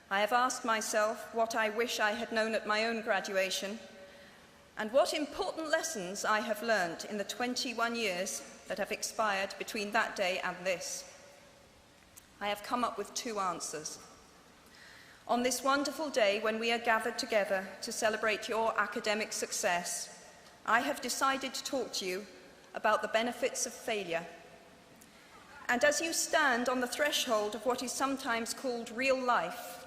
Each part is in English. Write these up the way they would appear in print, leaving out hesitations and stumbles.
I have asked myself what I wish I had known at my own graduation, and what important lessons I have learnt in the 21 years that have expired between that day and this. I have come up with two answers. On this wonderful day when we are gathered together to celebrate your academic success, I have decided to talk to you about the benefits of failure. And as you stand on the threshold of what is sometimes called real life,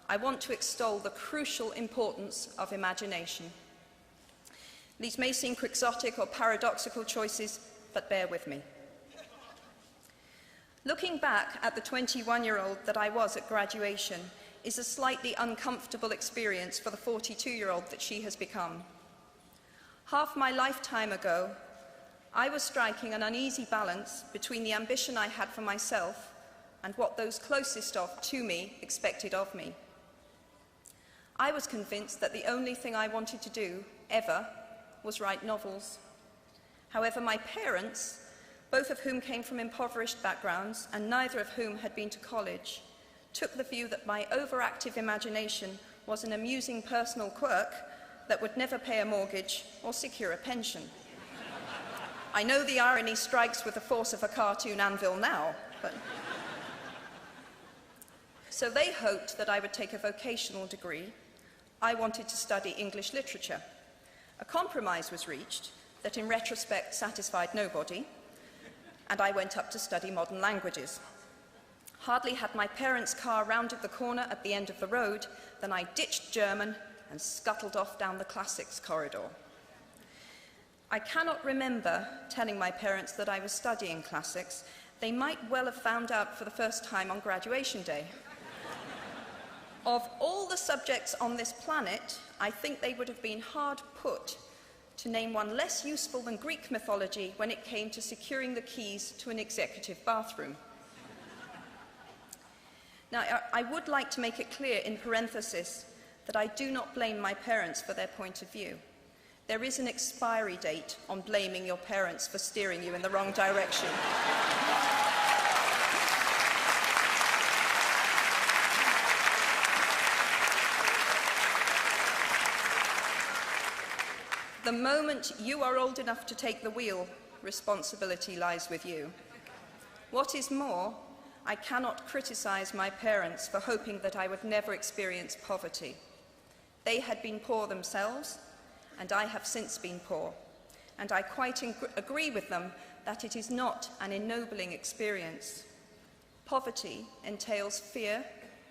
I want to extol the crucial importance of imagination. These may seem quixotic or paradoxical choices, but bear with me. Looking back at the 21-year-old that I was at graduation is a slightly uncomfortable experience for the 42-year-old that she has become. Half my lifetime ago, I was striking an uneasy balance between the ambition I had for myself and what those closest to me expected of me. I was convinced that the only thing I wanted to do, ever, was write novels. However, my parents, both of whom came from impoverished backgrounds and neither of whom had been to college, took the view that my overactive imagination was an amusing personal quirk that would never pay a mortgage or secure a pension. I know the irony strikes with the force of a cartoon anvil now, but... So they hoped that I would take a vocational degree. I wanted to study English literature. A compromise was reached that in retrospect satisfied nobody, and I went up to study modern languages. Hardly had my parents' car rounded the corner at the end of the road than I ditched German and scuttled off down the classics corridor. I cannot remember telling my parents that I was studying classics. They might well have found out for the first time on graduation day. Of all the subjects on this planet, I think they would have been hard put to name one less useful than Greek mythology when it came to securing the keys to an executive bathroom. Now, I would like to make it clear in parenthesis that I do not blame my parents for their point of view. There is an expiry date on blaming your parents for steering you in the wrong direction. The moment you are old enough to take the wheel, responsibility lies with you. What is more, I cannot criticize my parents for hoping that I would never experience poverty. They had been poor themselves, and I have since been poor, and I quite agree with them that it is not an ennobling experience. Poverty entails fear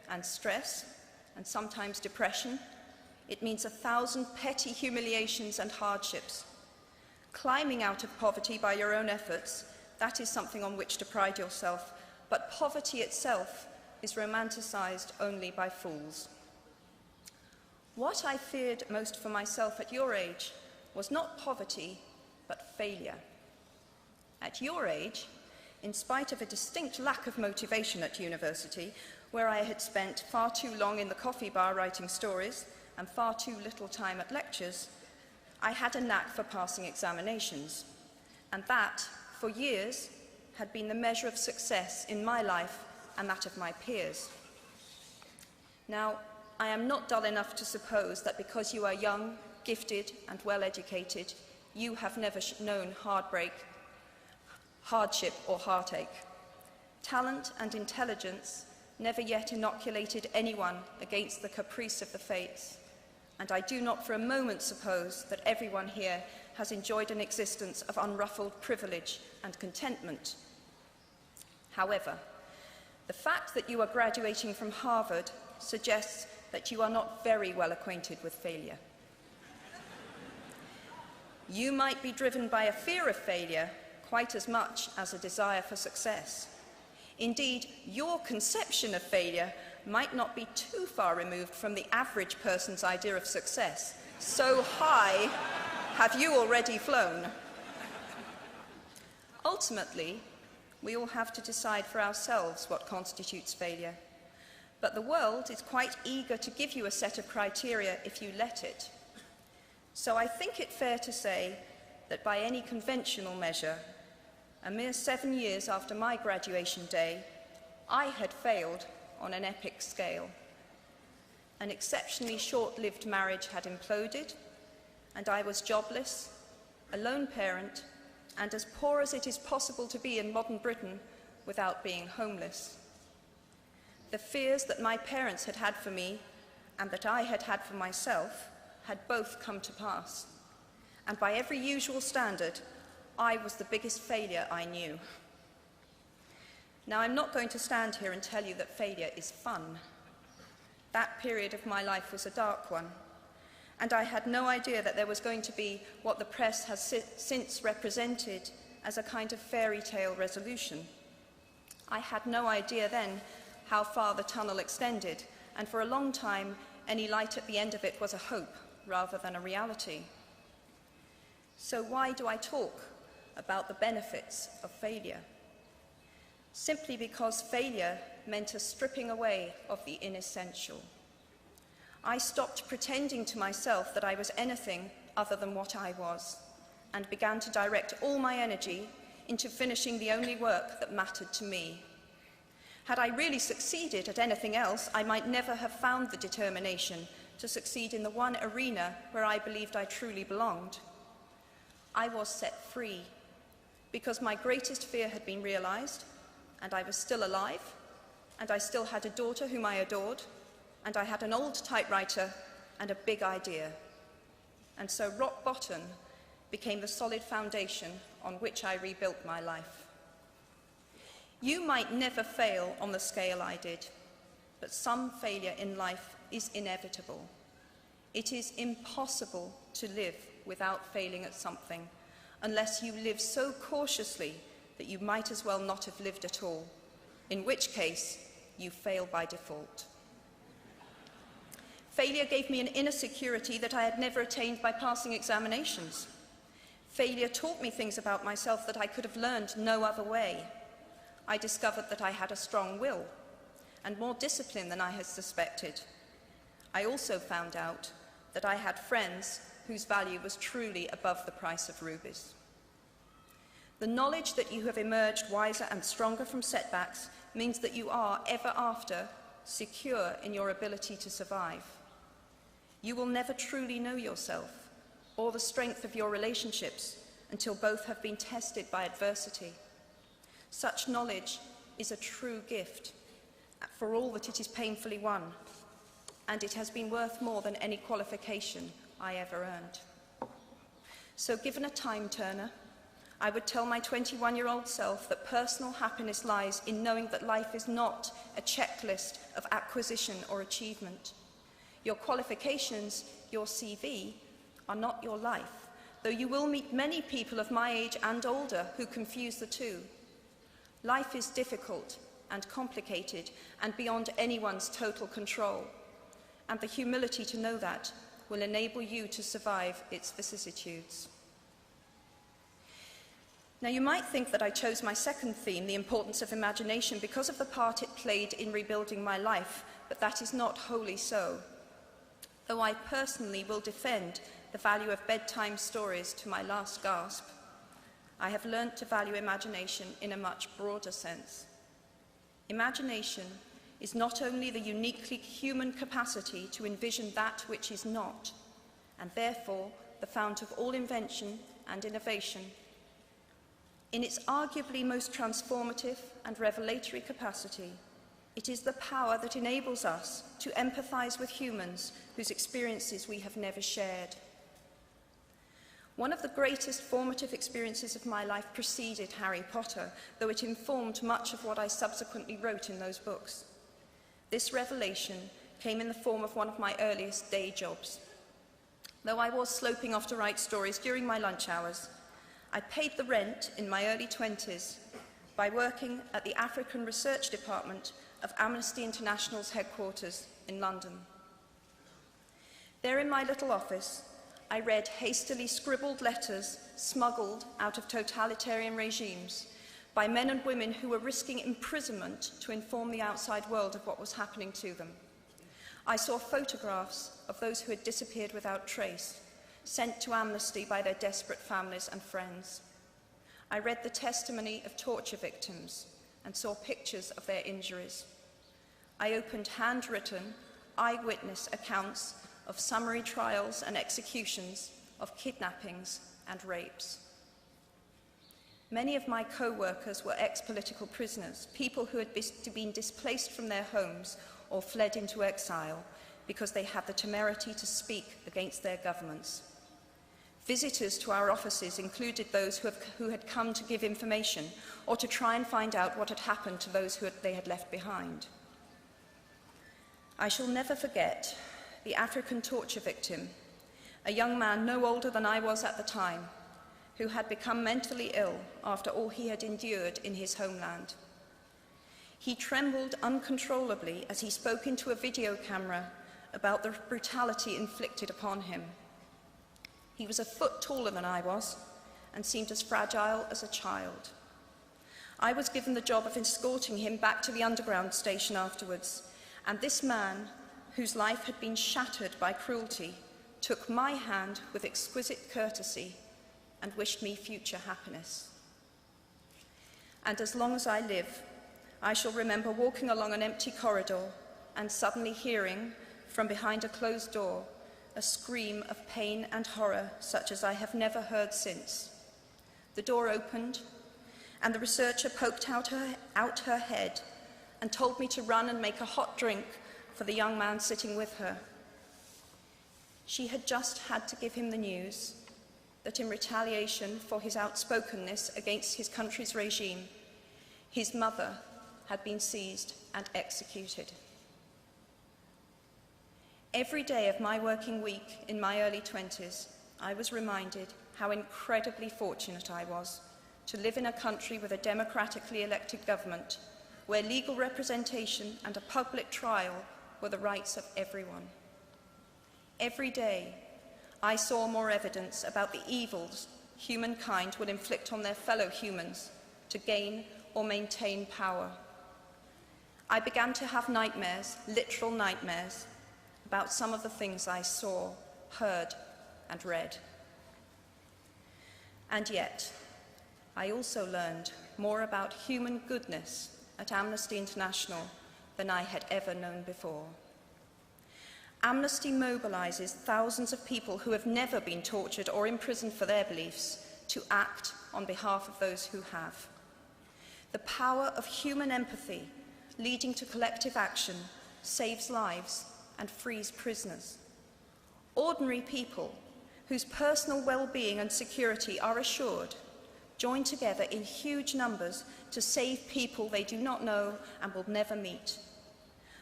and stress, and sometimes depression. It means 1,000 petty humiliations and hardships. Climbing out of poverty by your own efforts, that is something on which to pride yourself, but poverty itself is romanticized only by fools. What I feared most for myself at your age was not poverty, but failure. At your age, in spite of a distinct lack of motivation at university, where I had spent far too long in the coffee bar writing stories and far too little time at lectures, I had a knack for passing examinations, and that, for years, had been the measure of success in my life and that of my peers. Now, I am not dull enough to suppose that because you are young, gifted, and well-educated, you have never known heartbreak, hardship, or heartache. Talent and intelligence never yet inoculated anyone against the caprice of the fates, and I do not for a moment suppose that everyone here has enjoyed an existence of unruffled privilege and contentment. However, the fact that you are graduating from Harvard suggests that you are not very well acquainted with failure. You might be driven by a fear of failure quite as much as a desire for success. Indeed, your conception of failure might not be too far removed from the average person's idea of success. So high have you already flown. Ultimately, we all have to decide for ourselves what constitutes failure. But the world is quite eager to give you a set of criteria if you let it. So I think it fair to say that by any conventional measure, a mere 7 years after my graduation day, I had failed on an epic scale. An exceptionally short-lived marriage had imploded, and I was jobless, a lone parent, and as poor as it is possible to be in modern Britain without being homeless. The fears that my parents had had for me and that I had had for myself had both come to pass, and by every usual standard, I was the biggest failure I knew. Now, I'm not going to stand here and tell you that failure is fun. That period of my life was a dark one, and I had no idea that there was going to be what the press has since represented as a kind of fairy tale resolution. I had no idea then how far the tunnel extended, and for a long time, any light at the end of it was a hope rather than a reality. So why do I talk about the benefits of failure? Simply because failure meant a stripping away of the inessential. I stopped pretending to myself that I was anything other than what I was, and began to direct all my energy into finishing the only work that mattered to me. Had I really succeeded at anything else, I might never have found the determination to succeed in the one arena where I believed I truly belonged. I was set free because my greatest fear had been realized, and I was still alive, and I still had a daughter whom I adored, and I had an old typewriter and a big idea. And so rock bottom became the solid foundation on which I rebuilt my life. You might never fail on the scale I did, but some failure in life is inevitable. It is impossible to live without failing at something, unless you live so cautiously that you might as well not have lived at all, in which case you fail by default. Failure gave me an inner security that I had never attained by passing examinations. Failure taught me things about myself that I could have learned no other way. I discovered that I had a strong will and more discipline than I had suspected. I also found out that I had friends whose value was truly above the price of rubies. The knowledge that you have emerged wiser and stronger from setbacks means that you are, ever after, secure in your ability to survive. You will never truly know yourself or the strength of your relationships until both have been tested by adversity. Such knowledge is a true gift, for all that it is painfully won, and it has been worth more than any qualification I ever earned. So given a time turner, I would tell my 21-year-old self that personal happiness lies in knowing that life is not a checklist of acquisition or achievement. Your qualifications, your CV, are not your life, though you will meet many people of my age and older who confuse the two. Life is difficult and complicated and beyond anyone's total control, and the humility to know that will enable you to survive its vicissitudes. Now, you might think that I chose my second theme, the importance of imagination, because of the part it played in rebuilding my life, but that is not wholly so. Though I personally will defend the value of bedtime stories to my last gasp, I have learnt to value imagination in a much broader sense. Imagination is not only the uniquely human capacity to envision that which is not, and therefore the fount of all invention and innovation. In its arguably most transformative and revelatory capacity, it is the power that enables us to empathize with humans whose experiences we have never shared. One of the greatest formative experiences of my life preceded Harry Potter, though it informed much of what I subsequently wrote in those books. This revelation came in the form of one of my earliest day jobs. Though I was sloping off to write stories during my lunch hours, I paid the rent in my early 20s by working at the African Research Department of Amnesty International's headquarters in London. There in my little office, I read hastily scribbled letters smuggled out of totalitarian regimes by men and women who were risking imprisonment to inform the outside world of what was happening to them. I saw photographs of those who had disappeared without trace, sent to Amnesty by their desperate families and friends. I read the testimony of torture victims and saw pictures of their injuries. I opened handwritten, eyewitness accounts of summary trials and executions, of kidnappings and rapes. Many of my co-workers were ex-political prisoners, people who had been displaced from their homes or fled into exile because they had the temerity to speak against their governments. Visitors to our offices included those who had come to give information or to try and find out what had happened to those they had left behind. I shall never forget the African torture victim, a young man no older than I was at the time, who had become mentally ill after all he had endured in his homeland. He trembled uncontrollably as he spoke into a video camera about the brutality inflicted upon him. He was a foot taller than I was and seemed as fragile as a child. I was given the job of escorting him back to the underground station afterwards, and this man, whose life had been shattered by cruelty, took my hand with exquisite courtesy and wished me future happiness. And as long as I live, I shall remember walking along an empty corridor and suddenly hearing, from behind a closed door, a scream of pain and horror such as I have never heard since. The door opened, and the researcher poked out her head and told me to run and make a hot drink for the young man sitting with her. She had just had to give him the news that in retaliation for his outspokenness against his country's regime, his mother had been seized and executed. Every day of my working week in my early 20s, I was reminded how incredibly fortunate I was to live in a country with a democratically elected government, where legal representation and a public trial were the rights of everyone. Every day, I saw more evidence about the evils humankind will inflict on their fellow humans to gain or maintain power. I began to have nightmares, literal nightmares, about some of the things I saw, heard, and read. And yet, I also learned more about human goodness at Amnesty International than I had ever known before. Amnesty mobilizes thousands of people who have never been tortured or imprisoned for their beliefs to act on behalf of those who have. The power of human empathy leading to collective action saves lives and frees prisoners. Ordinary people whose personal well-being and security are assured join together in huge numbers to save people they do not know and will never meet.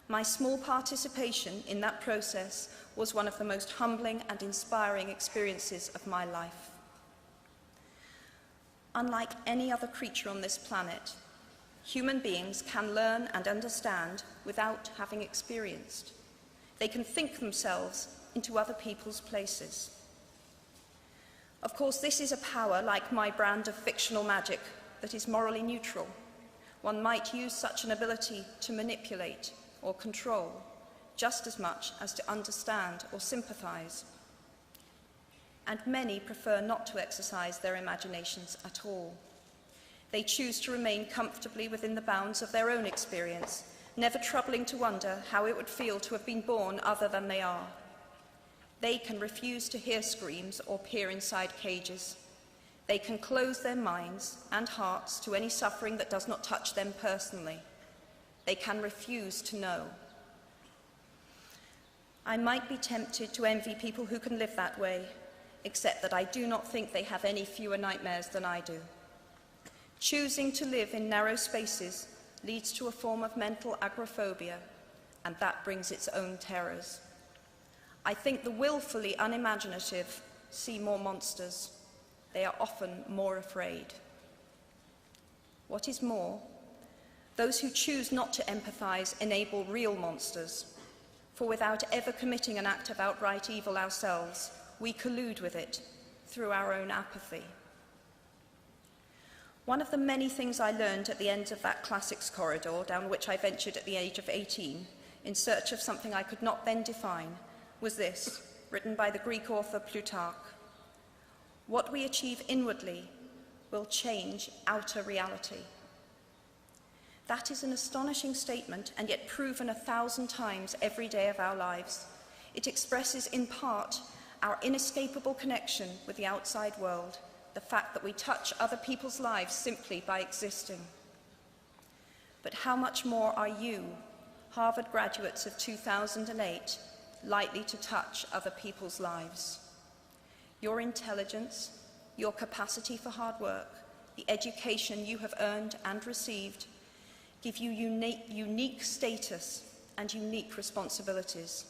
My small participation in that process was one of the most humbling and inspiring experiences of my life. Unlike any other creature on this planet, human beings can learn and understand without having experienced. They can think themselves into other people's places. Of course, this is a power, like my brand of fictional magic, that is morally neutral. One might use such an ability to manipulate or control, just as much as to understand or sympathize. And many prefer not to exercise their imaginations at all. They choose to remain comfortably within the bounds of their own experience, never troubling to wonder how it would feel to have been born other than they are. They can refuse to hear screams or peer inside cages. They can close their minds and hearts to any suffering that does not touch them personally. They can refuse to know. I might be tempted to envy people who can live that way, except that I do not think they have any fewer nightmares than I do. Choosing to live in narrow spaces leads to a form of mental agoraphobia, and that brings its own terrors. I think the willfully unimaginative see more monsters. They are often more afraid. What is more, those who choose not to empathize enable real monsters, for without ever committing an act of outright evil ourselves, we collude with it through our own apathy. One of the many things I learned at the end of that classics corridor down which I ventured at the age of 18 in search of something I could not then define was this, written by the Greek author Plutarch: "What we achieve inwardly will change outer reality." That is an astonishing statement, and yet proven 1,000 times every day of our lives. It expresses, in part, our inescapable connection with the outside world, the fact that we touch other people's lives simply by existing. But how much more are you, Harvard graduates of 2008, likely to touch other people's lives? Your intelligence, your capacity for hard work, the education you have earned and received, give you unique status and unique responsibilities.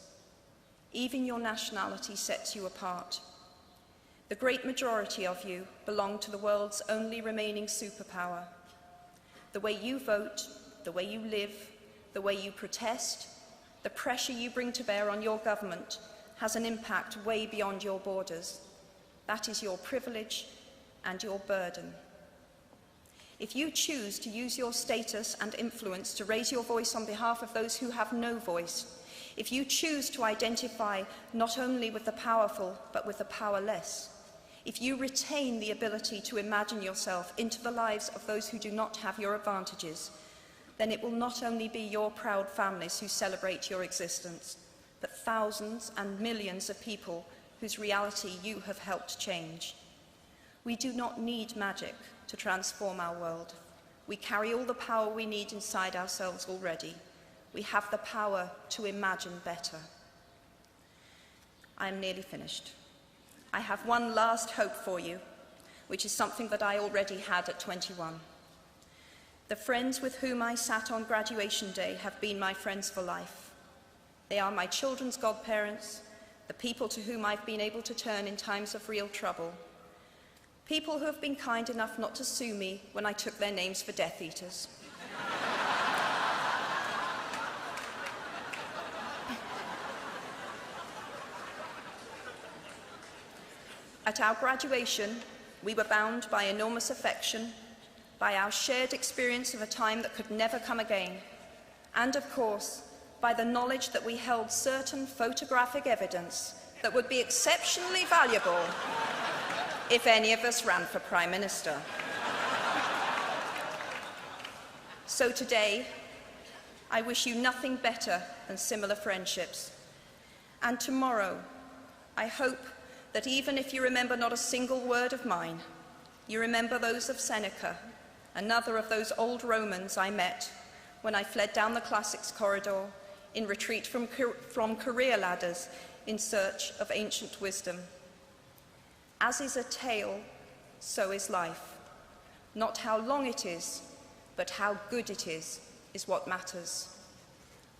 Even your nationality sets you apart. The great majority of you belong to the world's only remaining superpower. The way you vote, the way you live, the way you protest, the pressure you bring to bear on your government has an impact way beyond your borders. That is your privilege and your burden. If you choose to use your status and influence to raise your voice on behalf of those who have no voice, if you choose to identify not only with the powerful but with the powerless, if you retain the ability to imagine yourself into the lives of those who do not have your advantages, then it will not only be your proud families who celebrate your existence, but thousands and millions of people whose reality you have helped change. We do not need magic to transform our world. We carry all the power we need inside ourselves already. We have the power to imagine better. I am nearly finished. I have one last hope for you, which is something that I already had at 21. The friends with whom I sat on graduation day have been my friends for life. They are my children's godparents, the people to whom I've been able to turn in times of real trouble, people who have been kind enough not to sue me when I took their names for Death Eaters. At our graduation, we were bound by enormous affection, by our shared experience of a time that could never come again, and of course, by the knowledge that we held certain photographic evidence that would be exceptionally valuable if any of us ran for Prime Minister. So today, I wish you nothing better than similar friendships. And tomorrow, I hope that even if you remember not a single word of mine, you remember those of Seneca, another of those old Romans I met when I fled down the classics corridor in retreat from career ladders in search of ancient wisdom. As is a tale, so is life. Not how long it is, but how good it is what matters.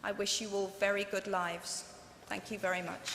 I wish you all very good lives. Thank you very much.